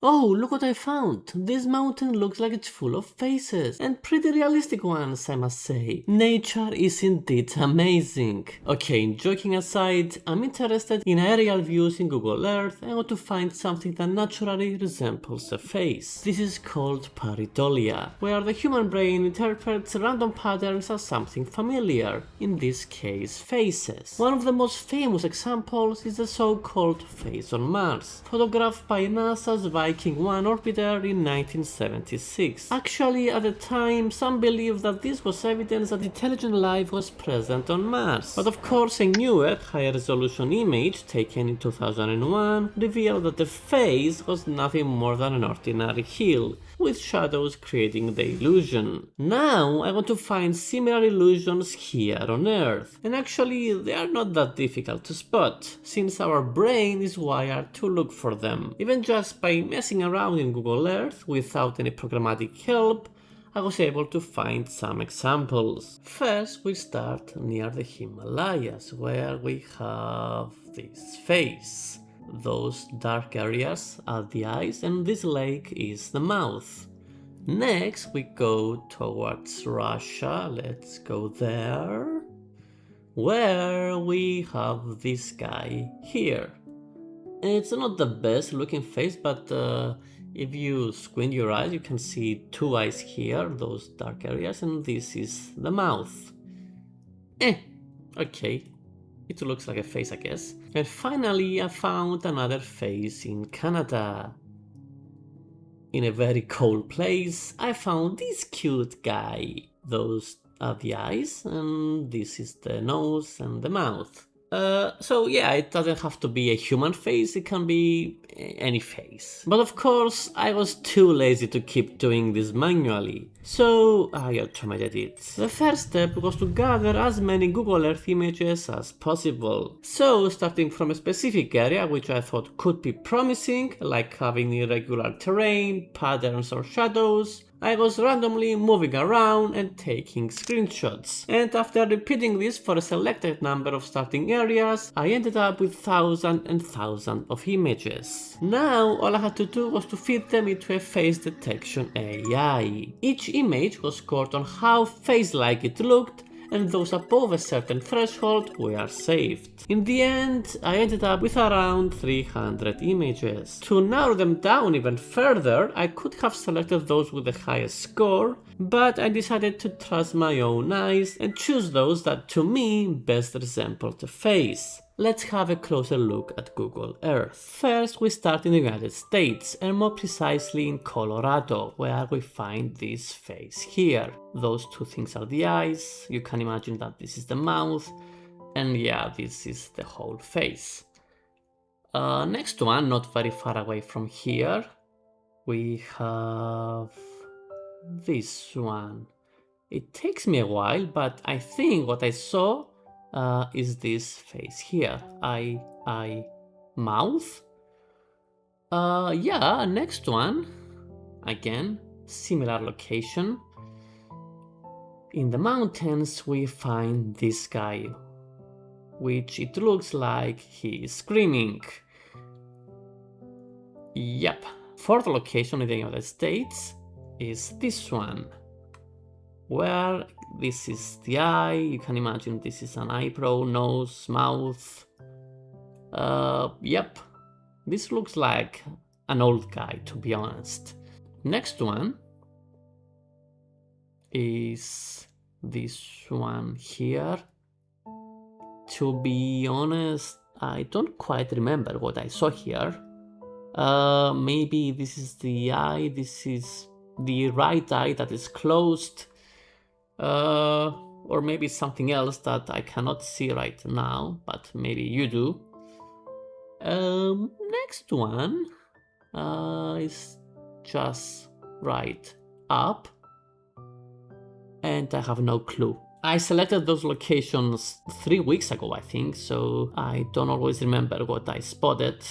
Oh, look what I found! This mountain looks like it's full of faces, and pretty realistic ones, I must say. Nature is indeed amazing. Okay, joking aside, I'm interested in aerial views in Google Earth and want to find something that naturally resembles a face. This is called pareidolia, where the human brain interprets random patterns as something familiar, in this case faces. One of the most famous examples is the so-called face on Mars, photographed by NASA's Viking 1 orbiter in 1976. Actually, at the time, some believed that this was evidence that intelligent life was present on Mars. But of course, a newer, higher resolution image taken in 2001 revealed that the face was nothing more than an ordinary hill, with shadows creating the illusion. Now, I want to find similar illusions here on Earth. And actually, they are not that difficult to spot, since our brain is wired to look for them. Even just by messing around in Google Earth without any programmatic help, I was able to find some examples. First, we start near the Himalayas, where we have this face. Those dark areas are the eyes, and this lake is the mouth. Next, we go towards Russia. Let's go there, where we have this guy here. It's not the best looking face, but if you squint your eyes, you can see two eyes here, those dark areas, and this is the mouth. Okay, it looks like a face, I guess. And finally, I found another face in Canada. In a very cold place, I found this cute guy. Those are the eyes, and this is the nose and the mouth. So yeah, it doesn't have to be a human face, it can be any face. But of course, I was too lazy to keep doing this manually, so I automated it. The first step was to gather as many Google Earth images as possible. So, starting from a specific area which I thought could be promising, like having irregular terrain, patterns or shadows, I was randomly moving around and taking screenshots. And after repeating this for a selected number of starting areas, I ended up with thousands and thousands of images. Now, all I had to do was to feed them into a face detection AI. Each image was scored on how face-like it looked, and those above a certain threshold were saved. In the end, I ended up with around 300 images. To narrow them down even further, I could have selected those with the highest score, but I decided to trust my own eyes and choose those that to me best resembled a face. Let's have a closer look at Google Earth. First, we start in the United States, and more precisely in Colorado, where we find this face here. Those two things are the eyes, you can imagine that this is the mouth, and yeah, this is the whole face. Next one, not very far away from here, we have this one. It takes me a while, but I think what I saw is this face here. Eye, mouth. Yeah, next one. Again, similar location. In the mountains, we find this guy, which it looks like he is screaming. Yep. Fourth location in the United States is this one, where this is the eye, you can imagine this is an eyebrow, nose, mouth. Yep, this looks like an old guy, to be honest. Next one is this one here. To be honest, I don't quite remember what I saw here. Maybe this is the eye, this is the right eye that is closed. Or maybe something else that I cannot see right now, but maybe you do. Next one is just right up, and I have no clue. I selected those locations 3 weeks ago, I think, so I don't always remember what I spotted.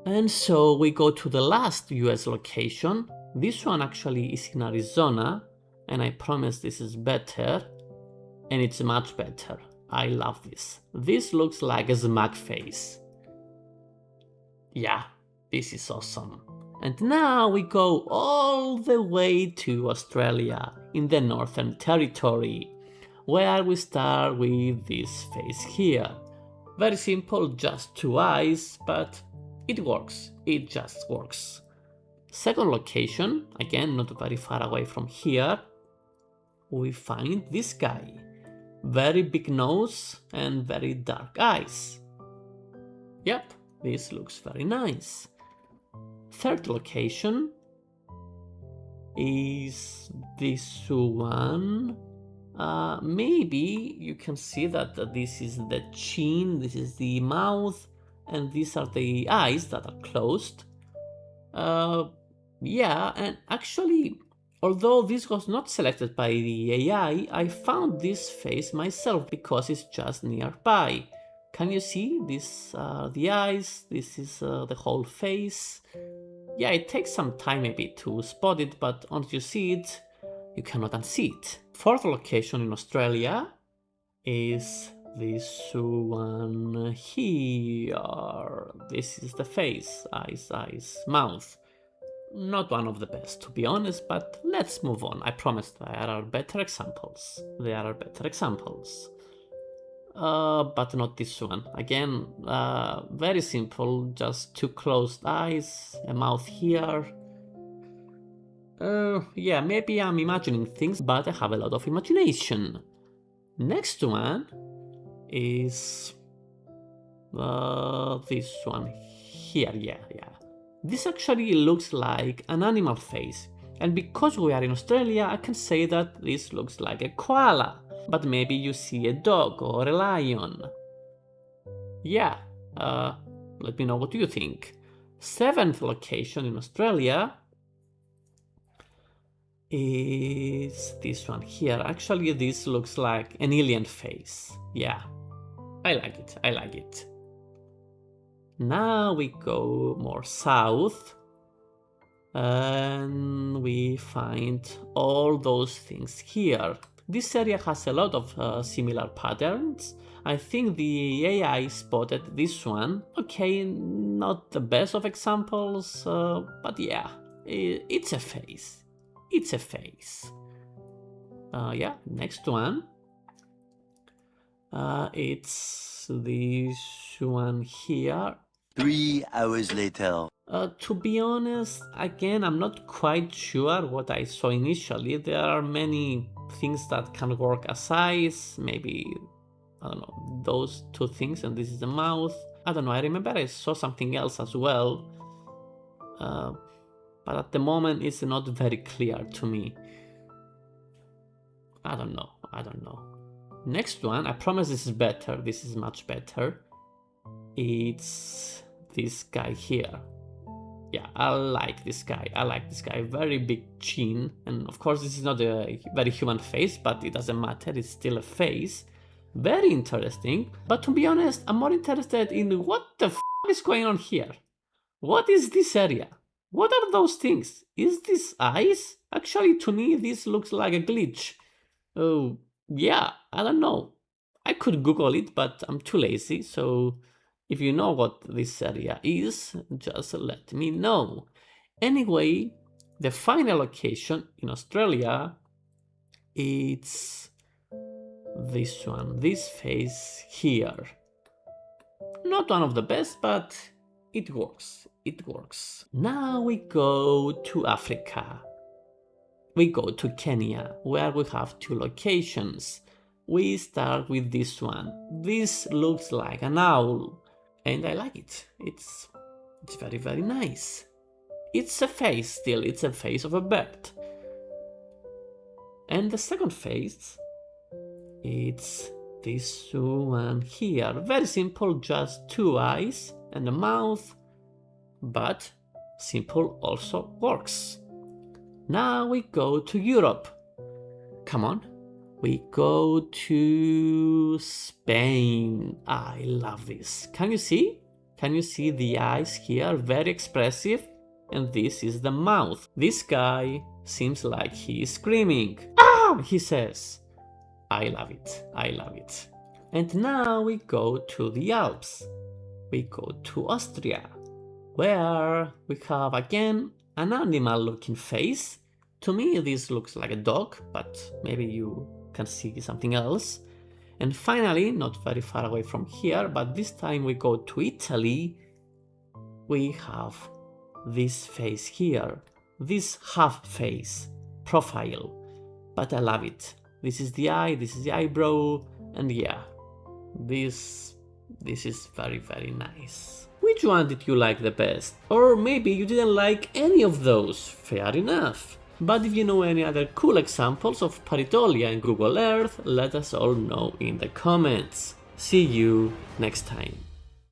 And so we go to the last US location. This one actually is in Arizona, and I promise this is better, and it's much better. I love this. This looks like a smug face. Yeah, this is awesome. And now we go all the way to Australia, in the Northern Territory, where we start with this face here. Very simple, just two eyes, but it works, it just works. Second location, again not very far away from here, we find this guy. Very big nose and very dark eyes. Yep, this looks very nice. Third location is this one. Maybe you can see that this is the chin, this is the mouth, and these are the eyes that are closed. Yeah, and actually, although this was not selected by the AI, I found this face myself because it's just nearby. Can you see? These are the eyes, this is the whole face. Yeah, it takes some time maybe to spot it, but once you see it, you cannot unsee it. Fourth location in Australia is this one here. This is the face, eyes, mouth. Not one of the best, to be honest, but let's move on. I promise there are better examples. But not this one. Again, very simple, just two closed eyes, a mouth here. Yeah, maybe I'm imagining things, but I have a lot of imagination. Next one is this one here, yeah. This actually looks like an animal face, and because we are in Australia, I can say that this looks like a koala, but maybe you see a dog or a lion. Yeah, let me know what you think. Seventh location in Australia is this one here. Actually, this looks like an alien face. Yeah, I like it. Now we go more south and we find all those things here. This area has a lot of similar patterns. I think the AI spotted this one. Okay, not the best of examples, but yeah, it's a face. Yeah, next one. It's this one here. 3 hours later. To be honest, again, I'm not quite sure what I saw initially. There are many things that can work as eyes, maybe, I don't know, those two things, and this is the mouth. I don't know, I remember I saw something else as well, but at the moment it's not very clear to me. I don't know. Next one, I promise this is better, this is much better. It's this guy here. Yeah, I like this guy, very big chin, and of course this is not a very human face, but it doesn't matter, it's still a face. Very interesting, but to be honest, I'm more interested in what the f is going on here. What is this area? What are those things? Is this eyes? Actually, to me, this looks like a glitch. Oh, yeah, I don't know. I could Google it, but I'm too lazy, so if you know what this area is, just let me know. Anyway, the final location in Australia, it's this one, this face here. Not one of the best, but it works. Now we go to Africa. We go to Kenya, where we have two locations. We start with this one. This looks like an owl, and I like it. It's very, very nice. It's a face still, it's a face of a bird. And the second face, it's this one here. Very simple, just two eyes and a mouth, but simple also works. Now we go to Europe. Come on. We go to Spain. I love this. Can you see? The eyes here? Very expressive. And this is the mouth. This guy seems like he is screaming. Ah! He says. I love it. And now we go to the Alps. We go to Austria. where we have again an animal looking face. To me this looks like a dog, but maybe you can see something else. And finally, not very far away from here, but this time we go to Italy, we have this face here, this half face profile, but I love it. This is the eye, this is the eyebrow, and yeah, this is very, very nice. Which one did you like the best? Or maybe you didn't like any of those, fair enough. But if you know any other cool examples of pareidolia in Google Earth, let us all know in the comments. See you next time.